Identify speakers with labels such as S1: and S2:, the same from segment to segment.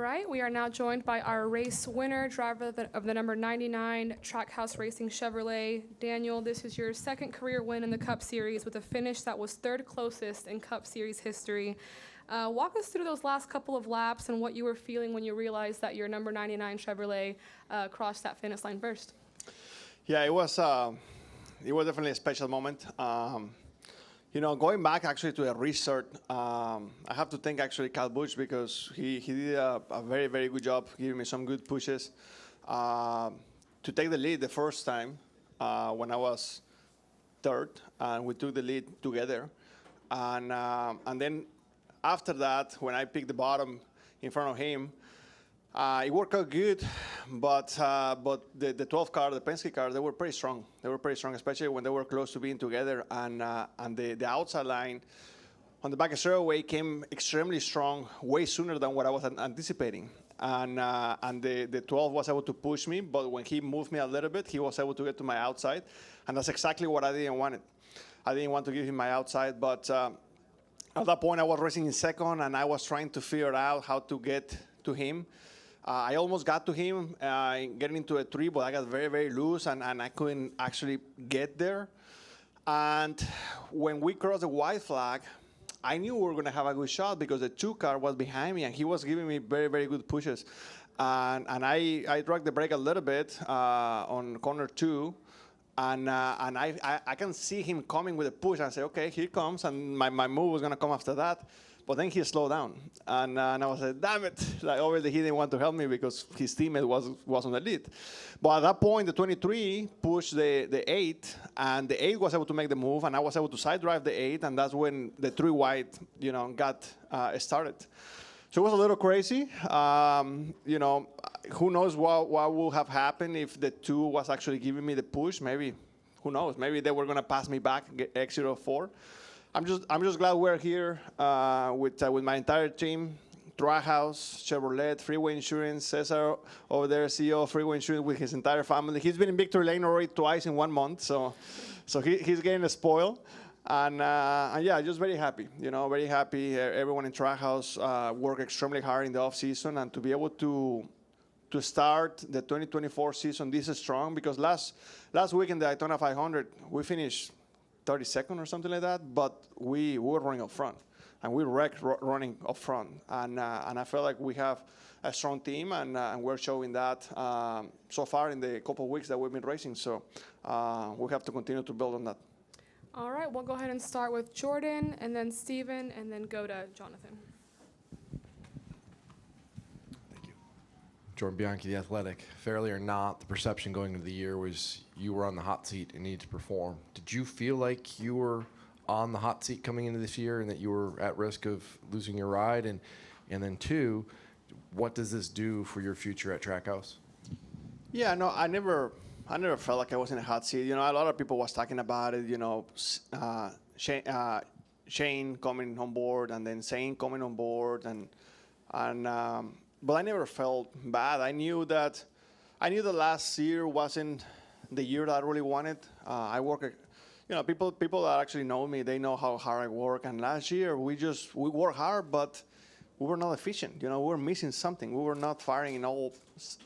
S1: right, we are now joined by our race winner, driver of the number 99 Trackhouse Racing Chevrolet. Daniel, this is your second career win in the Cup Series with a finish that was third closest in Cup Series history. Walk us through those last couple of laps and what you were feeling when you realized that your number 99 Chevrolet crossed that finish line first.
S2: Yeah, it was definitely a special moment. You know, going back actually to a restart, I have to thank actually Cal Busch because he did a very, very good job giving me some good pushes. To take the lead the first time when I was third, and we took the lead together. And then after that, when I picked the bottom in front of him, it worked out good, but the 12 car, the Penske car, they were pretty strong. They were pretty strong, especially when they were close to being together. And the outside line on the back of straightaway came extremely strong, way sooner than what I was anticipating. And the 12 was able to push me, but when he moved me a little bit, he was able to get to my outside, and that's exactly what I didn't want. I didn't want to give him my outside, but at that point I was racing in second, and I was trying to figure out how to get to him. I almost got to him getting into a tree, but I got very, very loose, and I couldn't actually get there. And when we crossed the white flag, I knew we were going to have a good shot because the 2 car was behind me, and he was giving me very, very good pushes. And I dragged the brake a little bit on corner 2, and I can see him coming with a push. I say, okay, here he comes, and my move was going to come after that. But then he slowed down, and I was like, damn it. Like, obviously, he didn't want to help me because his teammate was on the lead. But at that point, the 23 pushed the 8, and the 8 was able to make the move, and I was able to side drive the 8, and that's when the 3 wide, you know, got started. So it was a little crazy. You know, who knows what would have happened if the 2 was actually giving me the push? Maybe, who knows? Maybe they were going to pass me back, get exit of 4. I'm just glad we're here with my entire team, Trackhouse, Chevrolet, Freeway Insurance, Cesar over there, CEO of Freeway Insurance with his entire family. He's been in victory lane already twice in 1 month, so he's getting a spoil. And yeah, just very happy, you know, very happy. Everyone in Trackhouse worked extremely hard in the off season, and to be able to start the 2024 season this strong, because last week in the Daytona 500 we finished 32nd or something like that, but we were running up front, and we wrecked running up front, and I feel like we have a strong team, and we're showing that so far in the couple of weeks that we've been racing. So we have to continue to build on that.
S1: All right, we'll go ahead and start with Jordan, and then Steven, and then go to Jonathan.
S3: Jordan Bianchi, The Athletic. Fairly or not, the perception going into the year was you were on the hot seat and needed to perform. Did you feel like you were on the hot seat coming into this year and that you were at risk of losing your ride? And then 2, what does this do for your future at Trackhouse?
S2: Yeah, no, I never felt like I was in a hot seat. You know, a lot of people was talking about it, you know, Shane coming on board, and then Zane coming on board, but I never felt bad. I knew that last year wasn't the year that I really wanted. I work, you know, people that actually know me, they know how hard I work. And last year we worked hard, but we were not efficient. You know, we were missing something. We were not firing in all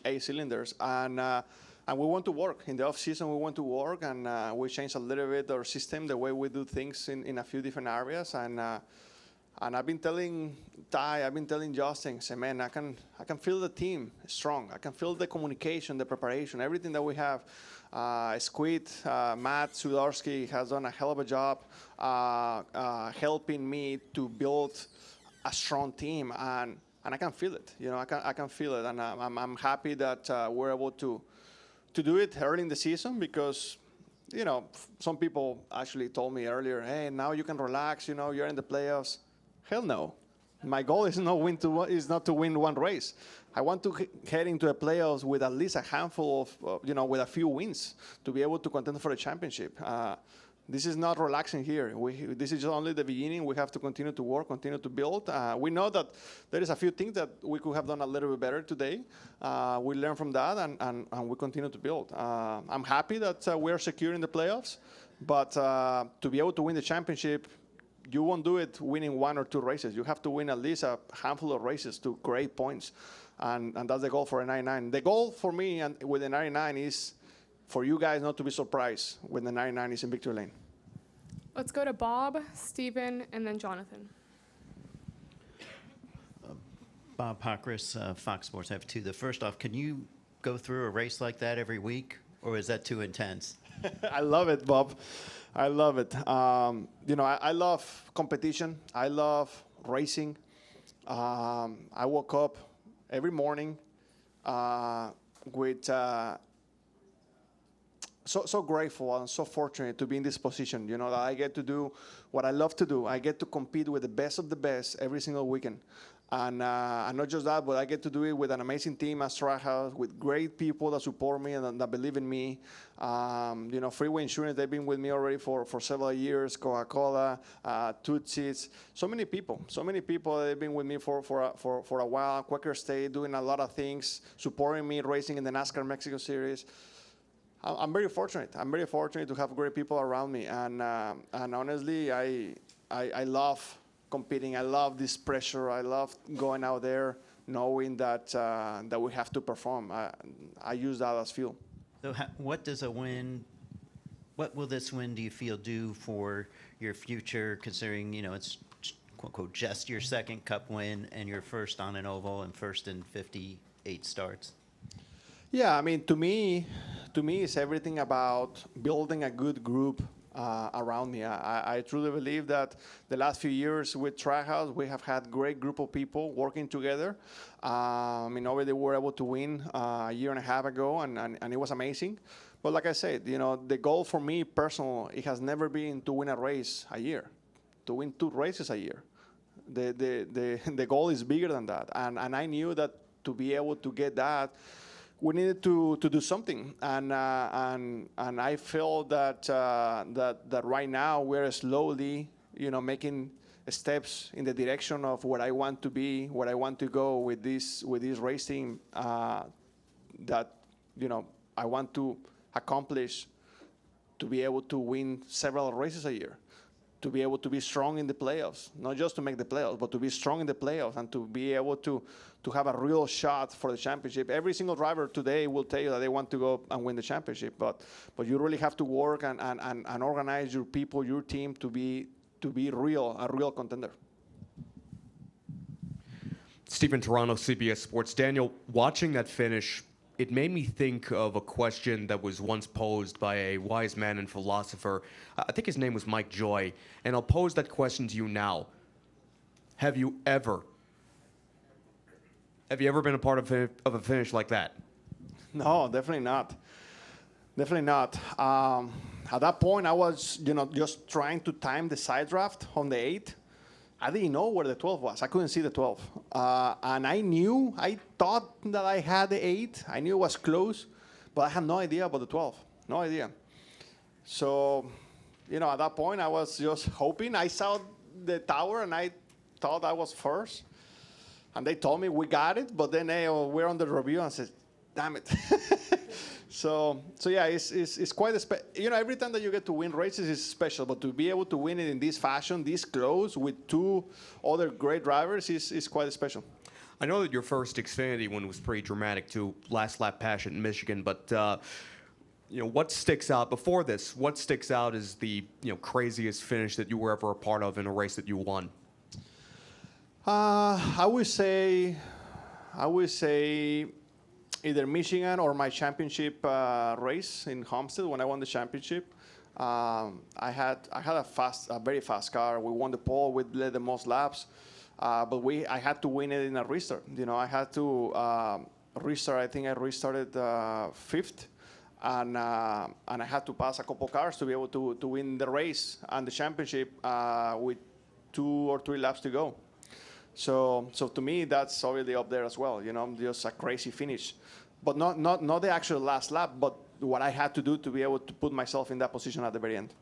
S2: 8 cylinders. And we want to work. In the off season, we want to work, and we changed a little bit our system, the way we do things in a few different areas. And I've been telling Ty, I've been telling Justin, say, man, I can feel the team strong. I can feel the communication, the preparation, everything that we have. Squid, Matt Sudarski has done a hell of a job helping me to build a strong team, and I can feel it. You know, I can feel it, and I'm happy that we're able to do it early in the season, because, you know, some people actually told me earlier, hey, now you can relax. You know, you're in the playoffs. Hell no. My goal is not to win 1 race. I want to head into the playoffs with at least a handful of, you know, with a few wins to be able to contend for the championship. This is not relaxing here. This is only the beginning. We have to continue to work, continue to build. We know that there is a few things that we could have done a little bit better today. We learn from that, and we continue to build. I'm happy that we are secure in the playoffs, but to be able to win the championship, you won't do it winning 1 or 2 races. You have to win at least a handful of races to create points. and that's the goal for a 99. The goal for me and with the 99 is for you guys not to be surprised when the 99 is in victory lane.
S1: Let's go to Bob, Steven, and then Jonathan.
S4: Bob Pockris, Fox Sports. I have two. The first off, can you go through a race like that every week, or is that too intense?
S2: I love it, Bob. I love it. I love competition. I love racing. I woke up every morning with so grateful and so fortunate to be in this position. That I get to do what I love to do. I get to compete with the best of the best every single weekend. And not just that, but I get to do it with an amazing team at Suárez, with great people that support me and that believe in me. Freeway Insurance, they've been with me already for several years. Coca-Cola, Tootsie's, so many people. They've been with me for a while. Quaker State, doing a lot of things, supporting me, racing in the Nascar Mexico Series. I'm very fortunate. I'm very fortunate to have great people around me. And honestly, I love competing. I love this pressure. I love going out there knowing that we have to perform. I use that as fuel.
S4: So what will this win, do you feel, do for your future, considering, it's quote unquote just your second Cup win and your first on an oval and first in 58 starts?
S2: Yeah, I mean, to me, it's everything about building a good group around me. I truly believe that the last few years with Trackhouse, we have had great group of people working together. Already they were able to win a year and a half ago, and it was amazing. But like I said, the goal for me personally, it has never been to win a race a year, to win 2 races a year. The goal is bigger than that, and I knew that to be able to get that, we needed to do something, and I feel that right now we're slowly, making steps in the direction of what I want to be, what I want to go with this race team. That I want to accomplish, to be able to win several races a year, to be able to be strong in the playoffs, not just to make the playoffs, but to be strong in the playoffs and to be able to have a real shot for the championship. Every single driver today will tell you that they want to go and win the championship, but you really have to work and organize your people, your team to be a real contender.
S5: Stephen Toronto, CBS Sports. Daniel, watching that finish, it made me think of a question that was once posed by a wise man and philosopher. I think his name was Mike Joy. And I'll pose that question to you now. Have you ever been a part of a finish like that?
S2: No, definitely not. Definitely not. At that point, I was, just trying to time the side draft on the 8. I didn't know where the 12 was. I couldn't see the 12. And I thought that I had the 8. I knew it was close, but I had no idea about the 12. No idea. So, at that point, I was just hoping. I saw the tower, and I thought I was first. And they told me we got it, but then we're on the review and said, damn it. So yeah, it's quite every time that you get to win races is special, but to be able to win it in this fashion, this close, with 2 other great drivers is quite special.
S5: I know that your first Xfinity one was pretty dramatic too, last lap passion in Michigan, but what sticks out before this? What sticks out is the craziest finish that you were ever a part of in a race that you won?
S2: I would say either Michigan or my championship race in Homestead when I won the championship. I had a very fast car. We won the pole. We led the most laps, but I had to win it in a restart. I had to restart. I think I restarted 5th, and I had to pass a couple cars to be able to win the race and the championship with 2 or 3 laps to go. So to me, that's already up there as well. Just a crazy finish, but not the actual last lap, but what I had to do to be able to put myself in that position at the very end.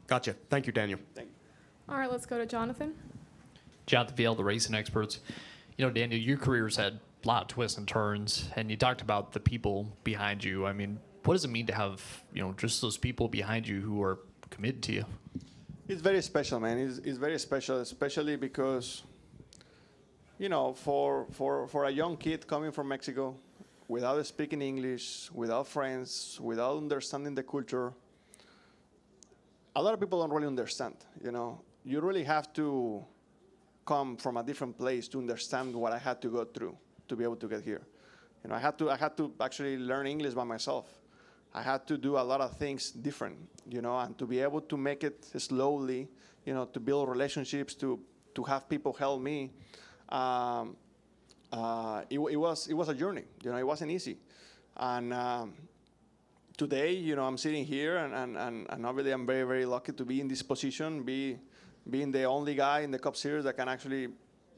S5: Gotcha. Thank you, Daniel.
S2: Thank you.
S1: All right, let's go to Jonathan.
S6: Jonathan Vail, the racing experts. Daniel, your career's had a lot of twists and turns, and you talked about the people behind you. I mean, what does it mean to have, just those people behind you who are committed to you?
S2: It's very special, man. It's very special, especially because for a young kid coming from Mexico, without speaking English, without friends, without understanding the culture, a lot of people don't really understand. You really have to come from a different place to understand what I had to go through to be able to get here. I had to actually learn English by myself. I had to do a lot of things different, and to be able to make it slowly, to build relationships, to have people help me. It was a journey. It wasn't easy. And today, I'm sitting here, and obviously I'm very, very lucky to be in this position, being the only guy in the Cup Series that can actually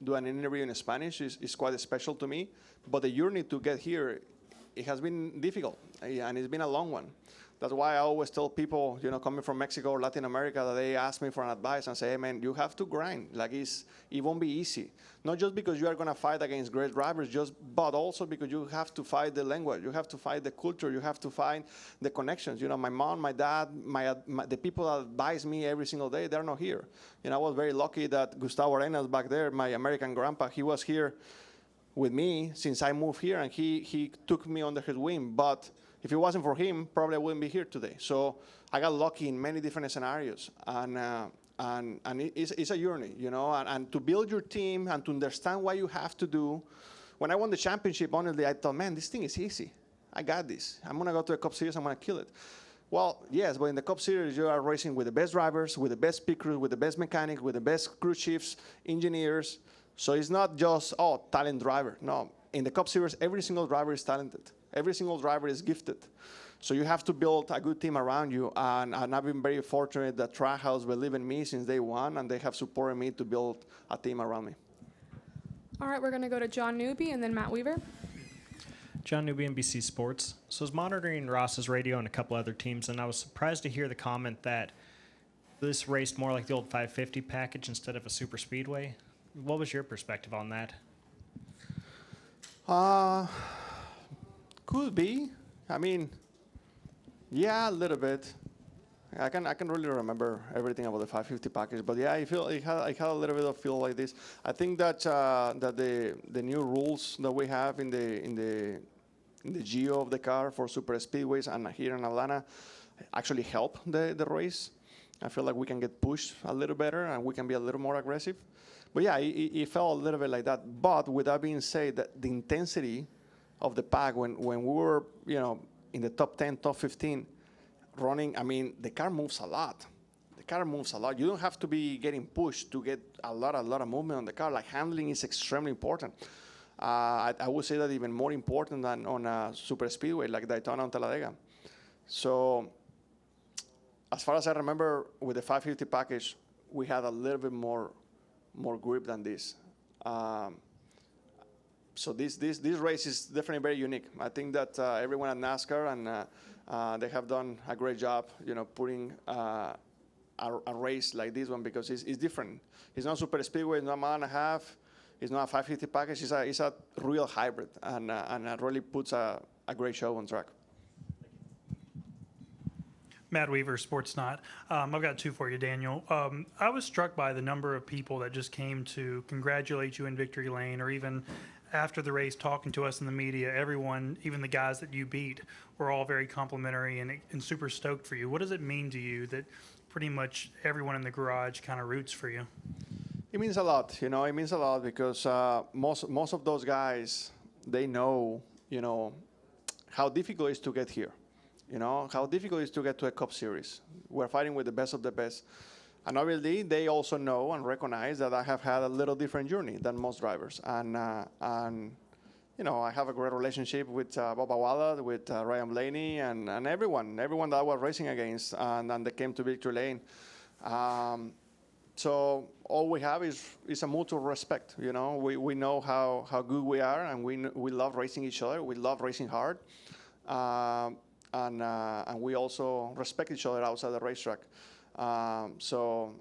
S2: do an interview in Spanish is quite special to me. But the journey to get here, it has been difficult, and it's been a long one. That's why I always tell people, coming from Mexico or Latin America, that they ask me for an advice and say, hey, man, you have to grind. It won't be easy. Not just because you are going to fight against great drivers, but also because you have to fight the language. You have to fight the culture. You have to find the connections. My mom, my dad, the people that advise me every single day, they're not here. I was very lucky that Gustavo Arenas back there, my American grandpa, he was here with me since I moved here, and he took me under his wing. But if it wasn't for him, probably I wouldn't be here today. So I got lucky in many different scenarios, and it's a journey, and to build your team and to understand what you have to do. When I won the championship, honestly, I thought, man, this thing is easy. I got this. I'm gonna go to a Cup Series. I'm gonna kill it. Well, yes, but in the Cup Series, you are racing with the best drivers, with the best speakers, with the best mechanics, with the best crew chiefs, engineers. So it's not just, talent driver. No, in the Cup Series, every single driver is talented. Every single driver is gifted. So you have to build a good team around you. And I've been very fortunate that Trackhouse believed in me since day one, and they have supported me to build a team around me.
S1: All right, we're going to go to John Newby and then Matt Weaver.
S7: John Newby, NBC Sports. So I was monitoring Ross's radio and a couple other teams, and I was surprised to hear the comment that this raced more like the old 550 package instead of a super speedway. What was your perspective on that?
S2: Could be. I mean, yeah, a little bit. I can really remember everything about the 550 package, but yeah, I feel it had a little bit of feel like this. I think that the new rules that we have in the geo of the car for super speedways and here in Atlanta actually help the race. I feel like we can get pushed a little better and we can be a little more aggressive. But yeah, it felt a little bit like that. But with that being said, the intensity of the pack when we were, in the top 10, top 15, running, I mean, the car moves a lot. The car moves a lot. You don't have to be getting pushed to get a lot of movement on the car. Like, handling is extremely important. I would say that even more important than on a super speedway like Daytona and Talladega. So as far as I remember, with the 550 package, we had a little bit more grip than this. So this race is definitely very unique. I think that everyone at Nascar and they have done a great job, putting a race like this one, because it's different. It's not super speedway, it's not a mile and a half, it's not a 550 package. It's a real hybrid, and it really puts a great show on track.
S8: Matt Weaver, Sportsnot. I've got two for you, Daniel. I was struck by the number of people that just came to congratulate you in victory lane, or even after the race talking to us in the media. Everyone, even the guys that you beat, were all very complimentary and super stoked for you. What does it mean to you that pretty much everyone in the garage kind of roots for you?
S2: It means a lot, It means a lot because most of those guys, they know, how difficult it is to get here. How difficult it is to get to a Cup Series. We're fighting with the best of the best. And obviously, they also know and recognize that I have had a little different journey than most drivers. And I have a great relationship with Bob Awala, with Ryan Blaney, and everyone that I was racing against, and they came to victory lane. So all we have is a mutual respect. We know how good we are, and we love racing each other. We love racing hard. And we also respect each other outside the racetrack. So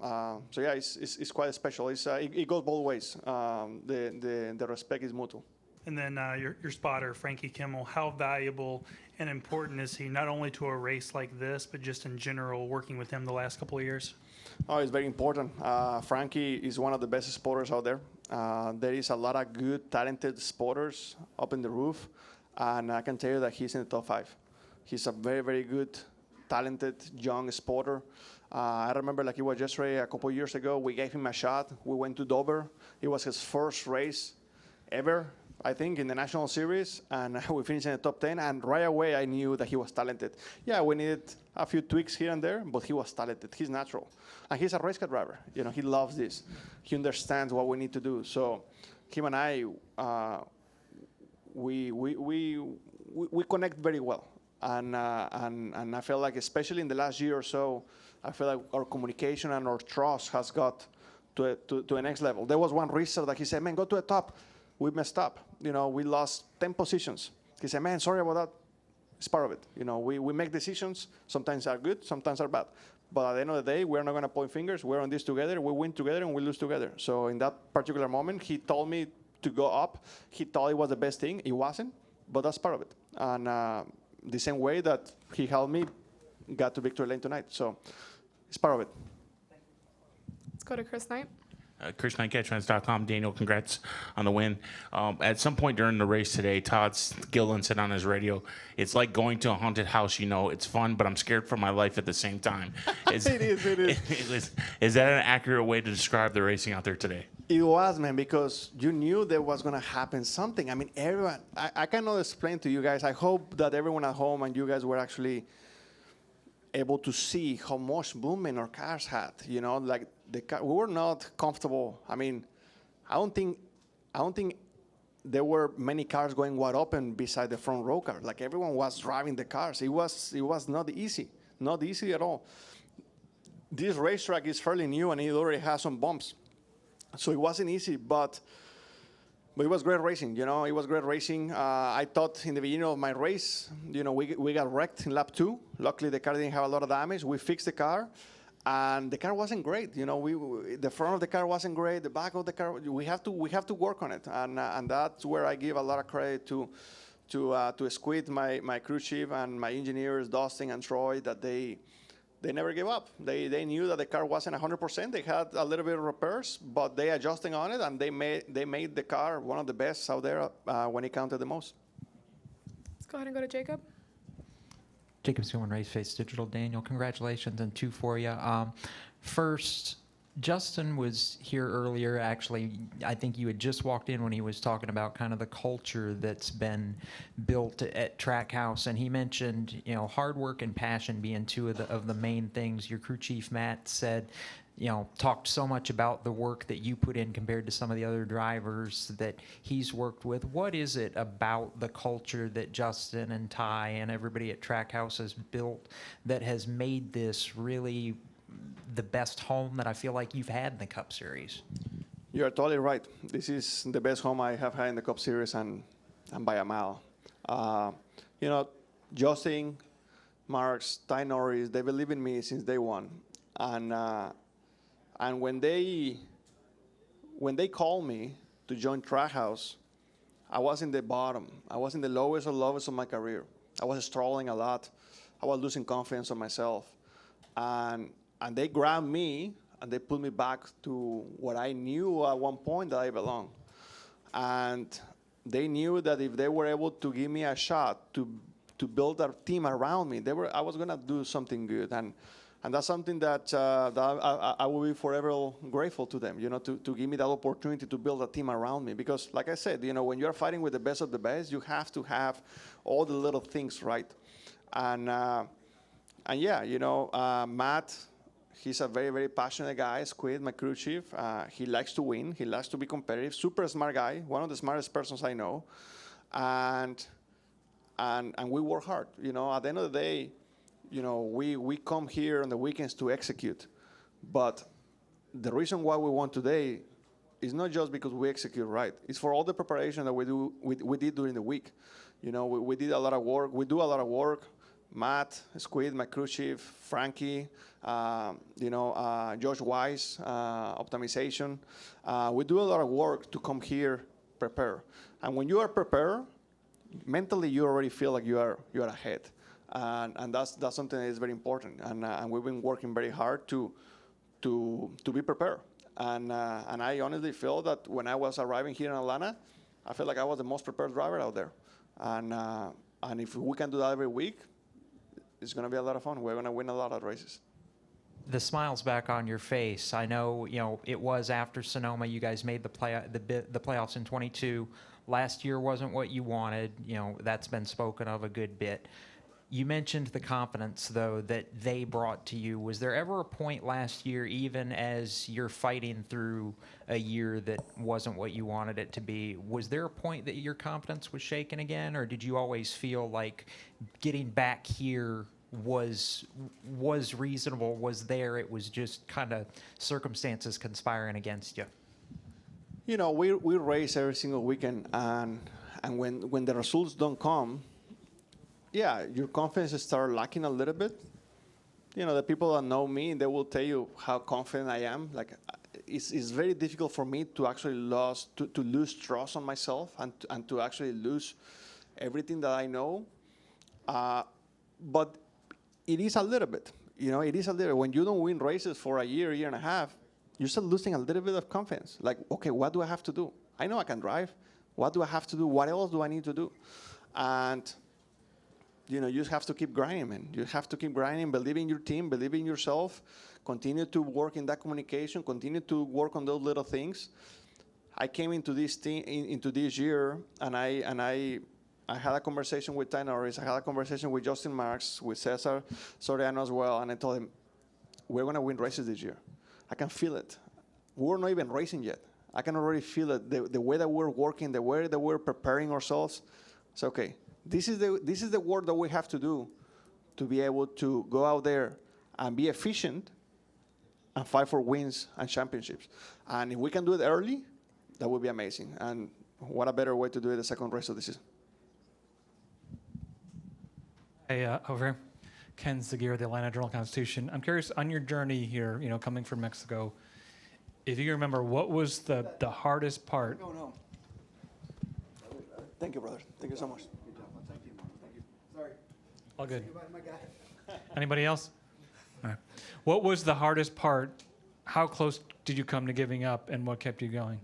S2: yeah, it's quite special. It goes both ways. The respect is mutual.
S8: And then your spotter, Frankie Kimmel, how valuable and important is he, not only to a race like this, but just in general, working with him the last couple of years?
S2: Oh, it's very important. Frankie is one of the best spotters out there. There is a lot of good, talented spotters up in the roof, and I can tell you that he's in the top 5. He's a very, very good, talented, young spotter. I remember like it was yesterday, a couple years ago, we gave him a shot. We went to Dover. It was his first race ever, I think, in the National Series, and we finished in the top 10, and right away I knew that he was talented. Yeah, we needed a few tweaks here and there, but he was talented. He's natural. And he's a race car driver. You know, he loves this. He understands what we need to do. So him and I, we connect very well. And I feel like, especially in the last year or so, I feel like our communication and our trust has got to the next level. There was one racer that he said, man, go to the top. We messed up. You know, we lost 10 positions. He said, man, sorry about that. It's part of it. You know, we make decisions. Sometimes are good, sometimes are bad. But at the end of the day, we're not going to point fingers. We're on this together. We win together and we lose together. So in that particular moment, he told me to go up. He thought it was the best thing. It wasn't, but that's part of it. And the same way that he helped me got to victory lane tonight. So it's part of it.
S1: Let's go to Chris Knight.
S9: Chris Knight, CatchFans.com. Daniel, congrats on the win. At some point during the race today, Todd Gillen said on his radio, "It's like going to a haunted house. You know, it's fun, but I'm scared for my life at the same time."
S2: It is.
S9: Is that an accurate way to describe the racing out there today?
S2: It was, man, because you knew there was going to happen something. I mean, everyone, I cannot explain to you guys. I hope that everyone at home and you guys were actually able to see how much movement our cars had. You know, like the car, we were not comfortable. I mean, I don't think there were many cars going wide open beside the front row car. Like everyone was driving the cars. It was not easy at all. This racetrack is fairly new and it already has some bumps. So it wasn't easy, but it was great racing. You know, it was great racing. I thought in the beginning of my race, you know, we got wrecked in lap 2. Luckily, the car didn't have a lot of damage. We fixed the car, and the car wasn't great. You know, the front of the car wasn't great. The back of the car, we have to work on it, and that's where I give a lot of credit to Squid, my crew chief, and my engineers, Dustin and Troy, that they never gave up. They knew that the car wasn't 100%. They had a little bit of repairs, but they adjusting on it, and they made the car one of the best out there when it counted the most.
S1: Let's go ahead and go to Jacob.
S10: Jacob Seelman, Race Face Digital. Daniel, congratulations, and 2 for you. First, Justin was here earlier. Actually, I think you had just walked in when he was talking about kind of the culture that's been built at Trackhouse, and he mentioned, you know, hard work and passion being 2 of the main things. Your crew chief Matt said, you know, talked so much about the work that you put in compared to some of the other drivers that he's worked with. What is it about the culture that Justin and Ty and everybody at Trackhouse has built that has made this really the best home that I feel like you've had in the Cup Series?
S2: You're totally right. This is the best home I have had in the Cup Series, and by a mile. You know, Justin, Marks, Ty Norris, they believe in me since day one. And when they called me to join Trackhouse, I was in the bottom. I was in the lowest of my career. I was struggling a lot. I was losing confidence in myself. And they grabbed me and they put me back to what I knew at one point that I belonged. And they knew that if they were able to give me a shot to build a team around me, I was going to do something good. And that's something that I will be forever grateful to them, you know, to give me that opportunity to build a team around me. Because, like I said, you know, when you're fighting with the best of the best, you have to have all the little things right. And yeah, you know, Matt, he's a very, very passionate guy. Squid, my crew chief, he likes to win. He likes to be competitive. Super smart guy, one of the smartest persons I know. And we work hard. You know, at the end of the day, you know, we come here on the weekends to execute. But the reason why we won today is not just because we execute right. It's for all the preparation that we did during the week. You know, we did a lot of work. We do a lot of work. Matt, Squid, my crew chief, Frankie, you know, Josh Wise, optimization. We do a lot of work to come here, prepare. And when you are prepared, mentally you already feel like you are ahead. And that's something that is very important. And we've been working very hard to be prepared. And I honestly feel that when I was arriving here in Atlanta, I feel like I was the most prepared driver out there. And if we can do that every week, it's going to be a lot of fun. We're going to win a lot of races.
S10: The smile's back on your face. I know, it was after Sonoma. You guys made the playoffs in 22. Last year wasn't what you wanted. That's been spoken of a good bit. You mentioned the confidence, though, that they brought to you. Was there ever a point last year, even as you're fighting through a year that wasn't what you wanted it to be, was there a point that your confidence was shaken again, or did you always feel like getting back here was reasonable, was there, it was just kind of circumstances conspiring against you?
S2: We race every single weekend, and when the results don't come, yeah, your confidence starts lacking a little bit. The people that know me, they will tell you how confident I am. Like, it's very difficult for me to actually lose trust on myself and to actually lose everything that I know. But it is a little bit. It is a little. When you don't win races for a year and a half, you start losing a little bit of confidence. Like, okay, what do I have to do? I know I can drive. What do I have to do? What else do I need to do? And you just have to keep grinding, man. You have to keep grinding, believe in your team, believe in yourself, continue to work in that communication, continue to work on those little things. I came into this year, and I had a conversation with Ty Norris. I had a conversation with Justin Marks, with Cesar Soriano as well, and I told him, we're going to win races this year. I can feel it. We're not even racing yet. I can already feel it. The way that we're working, the way that we're preparing ourselves. It's okay. This is the work that we have to do to be able to go out there and be efficient and fight for wins and championships. And if we can do it early, that would be amazing. And what a better way to do it the second race of the season.
S11: Hey, over here. Ken Zaguirre, the Atlanta Journal-Constitution. I'm curious, on your journey here, coming from Mexico, if you remember, what was the hardest part?
S2: No. Thank you, brother. Thank you so much. Thank you. Sorry.
S11: All good. Anybody else? All right. What was the hardest part? How close did you come to giving up, and what kept you going?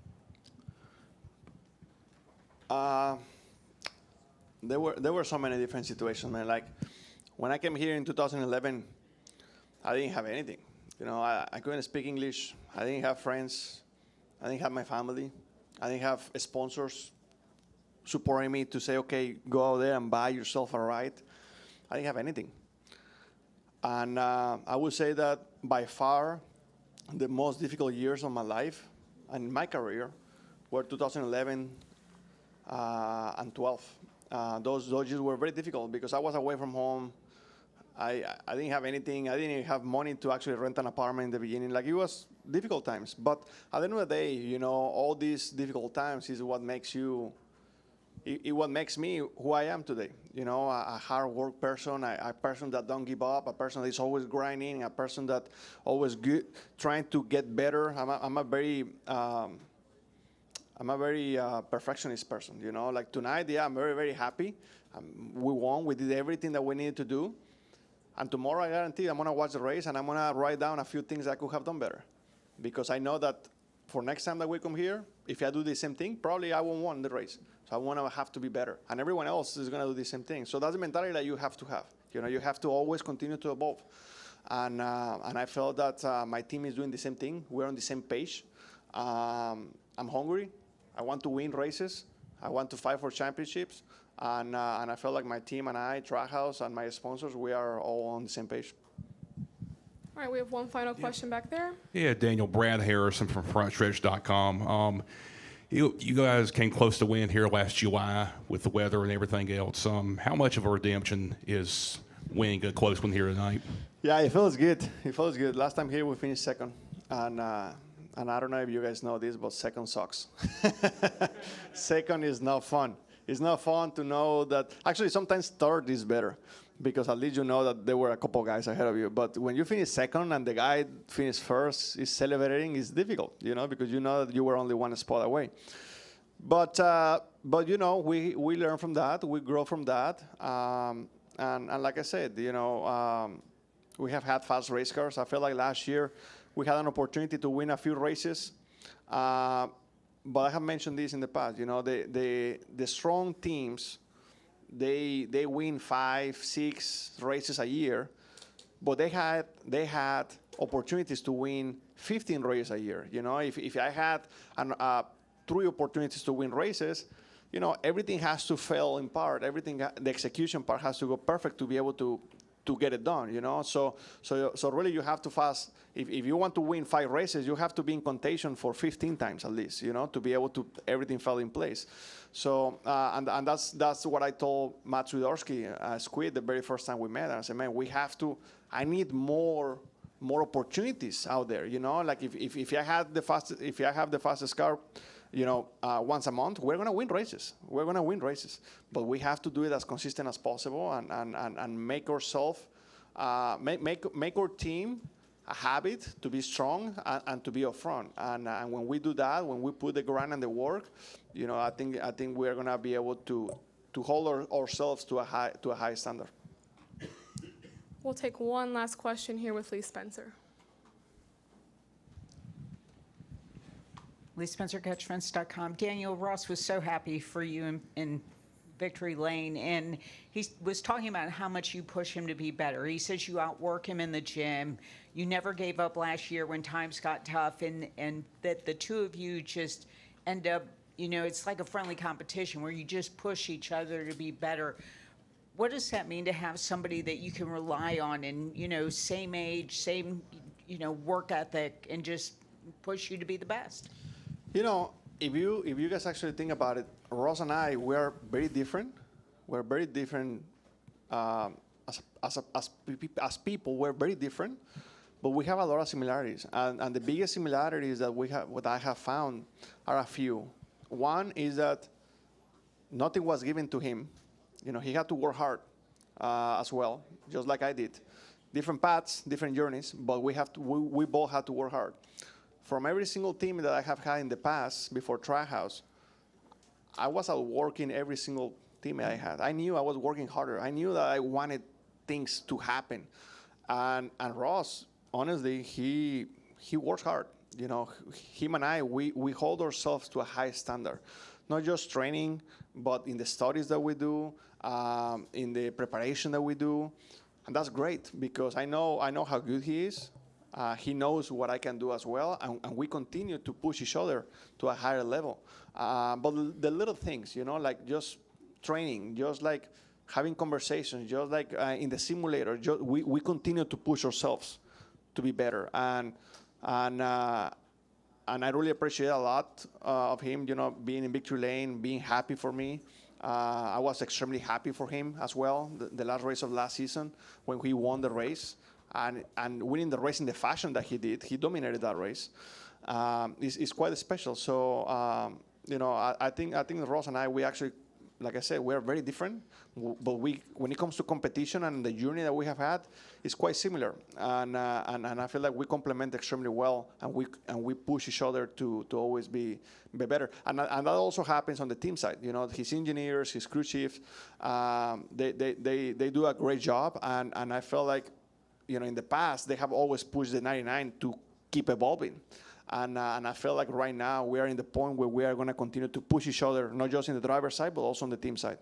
S2: There were so many different situations, man. Like, when I came here in 2011, I didn't have anything. I couldn't speak English. I didn't have friends. I didn't have my family. I didn't have sponsors supporting me to say, okay, go out there and buy yourself a ride. I didn't have anything. And I would say that by far the most difficult years of my life and my career were 2011 and 12. Those years were very difficult because I was away from home. I didn't have anything. I didn't even have money to actually rent an apartment in the beginning. Like, it was difficult times. But at the end of the day, all these difficult times is what makes you, what makes me who I am today. A hard work person, a person that don't give up, a person that is always grinding, a person that always trying to get better. I'm a very perfectionist person. Like tonight, yeah, I'm very, very happy. We won. We did everything that we needed to do. And tomorrow, I guarantee I'm going to watch the race and I'm going to write down a few things I could have done better. Because I know that for next time that we come here, if I do the same thing, probably I won't win the race. So I want to have to be better. And everyone else is going to do the same thing. So that's the mentality that you have to have. You have to always continue to evolve. And I felt that my team is doing the same thing. We're on the same page. I'm hungry. I want to win races. I want to fight for championships. And I felt like my team and I, Trackhouse and my sponsors, we are all on the same page.
S1: All right, we have one final question back there.
S12: Yeah, Daniel, Brad Harrison from FrontStretch.com. You guys came close to win here last July with the weather and everything else. How much of a redemption is winning a close one here tonight?
S2: Yeah, it feels good. It feels good. Last time here we finished second. And I don't know if you guys know this, but second sucks. Second is not fun. It's not fun to know that. Actually, sometimes third is better because at least you know that there were a couple guys ahead of you. But when you finish second and the guy finished first is celebrating, it's difficult, because you know that you were only one spot away. But we learn from that. We grow from that. And like I said, we have had fast race cars. I feel like last year we had an opportunity to win a few races. But I have mentioned this in the past. You know, the strong teams, they win 5, 6 races a year, but they had opportunities to win 15 races a year. You know, if I had 3 opportunities to win races, you know, everything has to fail in part. Everything, the execution part has to go perfect to be able to get it done, you know. So really you have to fast. If you want to win 5 races, you have to be in contention for 15 times at least, you know, to be able to everything fell in place. So and that's what I told Matt Swiderski, Squid, the very first time we met. I said, man, I need more opportunities out there, you know. Like if I have the fastest car, you know, once a month, we're gonna win races. We're gonna win races, but we have to do it as consistent as possible and make ourselves, make our team a habit to be strong and to be upfront. And when we do that, when we put the grind and the work, you know, I think we're gonna be able to hold ourselves to a high standard.
S1: We'll take one last question here with Lee Spencer.
S13: Lee Spencer, catchfence.com. Daniel, Ross was so happy for you in Victory Lane, and he was talking about how much you push him to be better. He says you outwork him in the gym. You never gave up last year when times got tough, and that the two of you just end up, you know, it's like a friendly competition where you just push each other to be better. What does that mean to have somebody that you can rely on and, you know, same age, same, you know, work ethic, and just push you to be the best?
S2: You know, if you guys actually think about it, Ross and I, we're very different. We're very different as people. We're very different, but we have a lot of similarities. And the biggest similarities that what I have found are a few. One is that nothing was given to him. You know, he had to work hard as well, just like I did. Different paths, different journeys, but we both had to work hard. From every single team that I have had in the past before Trackhouse, I was outworking every single team I had. I knew I was working harder. I knew that I wanted things to happen. And Ross, honestly, he works hard. You know, him and I, we hold ourselves to a high standard. Not just training, but in the studies that we do, in the preparation that we do. And that's great because I know how good he is. He knows what I can do as well, and we continue to push each other to a higher level. But the little things, you know, like just training, just like having conversations, just like in the simulator, we continue to push ourselves to be better. And I really appreciate a lot of him, you know, being in Victory Lane, being happy for me. I was extremely happy for him as well, the last race of last season when he won the race. And winning the race in the fashion that he did, he dominated that race. Is quite special. So you know, I think Ross and I, we actually, like I said, we are very different. But when it comes to competition and the journey that we have had, it's quite similar. And I feel like we complement extremely well, and we push each other to always be better. And that also happens on the team side. You know, his engineers, his crew chiefs, they do a great job. And I feel like, you know, in the past, they have always pushed the 99 to keep evolving. And I feel like right now we are in the point where we are going to continue to push each other, not just in the driver's side, but also on the team side.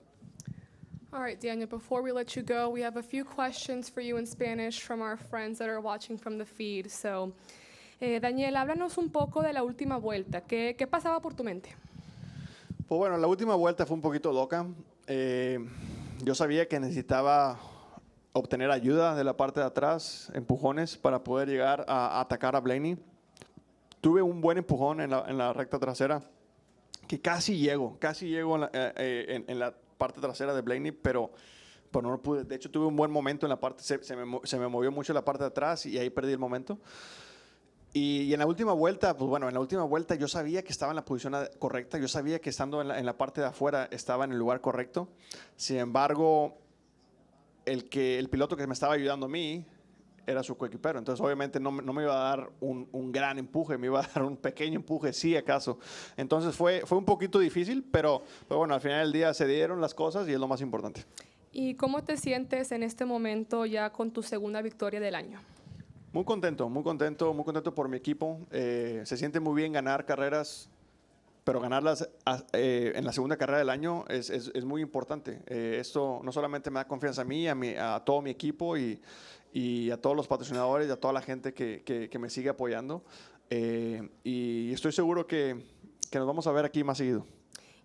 S1: All right, Daniel, before we let you go, we have a few questions for you in Spanish from our friends that are watching from the feed. So, Daniel, háblanos un poco de la última vuelta. ¿Qué pasaba por tu mente?
S2: Pues bueno, la última vuelta fue un poquito loca. Yo sabía que necesitaba obtener ayuda de la parte de atrás, empujones, para poder llegar a atacar a Blaney. Tuve un buen empujón en la recta trasera, que casi llego en la parte trasera de Blaney, pero no pude. De hecho, tuve un buen momento en la parte, se me movió mucho la parte de atrás y ahí perdí el momento. Y en la última vuelta, pues bueno, en la última vuelta yo sabía que estaba en la posición correcta, yo sabía que estando en la parte de afuera estaba en el lugar correcto. Sin embargo, el piloto que me estaba ayudando a mí era su coequipero. Entonces, obviamente, no me iba a dar un gran empuje, me iba a dar un pequeño empuje, si acaso. Entonces, fue un poquito difícil, pero bueno, al final del día se dieron las cosas y es lo más importante.
S1: ¿Y cómo te sientes en este momento ya con tu segunda victoria del año?
S2: Muy contento, muy contento, muy contento por mi equipo. Se siente muy bien ganar carreras, pero ganarlas en la segunda carrera del año es muy importante. Esto no solamente me da confianza a mí, a todo mi equipo y a todos los patrocinadores y a toda la gente que me sigue apoyando. Y estoy seguro que nos vamos a ver aquí más seguido.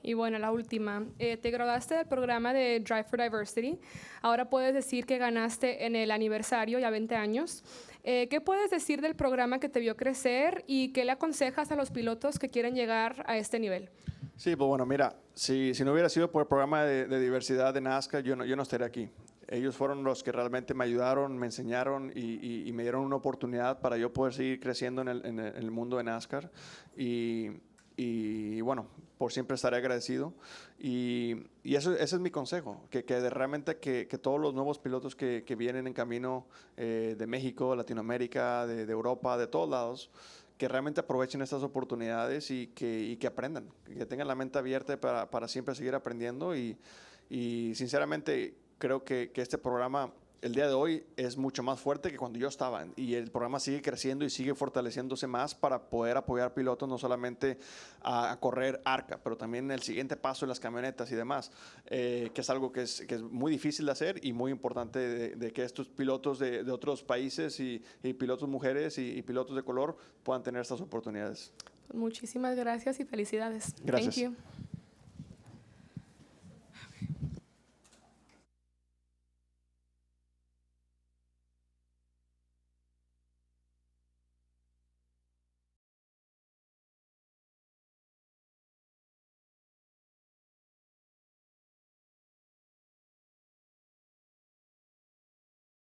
S1: Y bueno, la última. Te graduaste del programa de Drive for Diversity. Ahora puedes decir que ganaste en el aniversario, ya 20 años. ¿Qué puedes decir del programa que te vio crecer y qué le aconsejas a los pilotos que quieren llegar a este nivel?
S2: Sí, pues bueno, mira, si no hubiera sido por el programa de diversidad de Nascar, yo no estaría aquí. Ellos fueron los que realmente me ayudaron, me enseñaron y me dieron una oportunidad para yo poder seguir creciendo en el mundo de Nascar. Y bueno, por siempre estaré agradecido. Y ese es mi consejo, que realmente que todos los nuevos pilotos que vienen en camino de México, Latinoamérica, de Europa, de todos lados, que realmente aprovechen estas oportunidades y que aprendan, que tengan la mente abierta para siempre seguir aprendiendo. Y sinceramente creo que este programa el día de hoy es mucho más fuerte que cuando yo estaba, y el programa sigue creciendo y sigue fortaleciéndose más para poder apoyar pilotos no solamente a correr ARCA, pero también el siguiente paso en las camionetas y demás, que es algo que es muy difícil de hacer y muy importante de que estos pilotos de otros países y pilotos mujeres y pilotos de color puedan tener estas oportunidades.
S1: Muchísimas gracias y felicidades.
S2: Gracias.
S1: Thank you.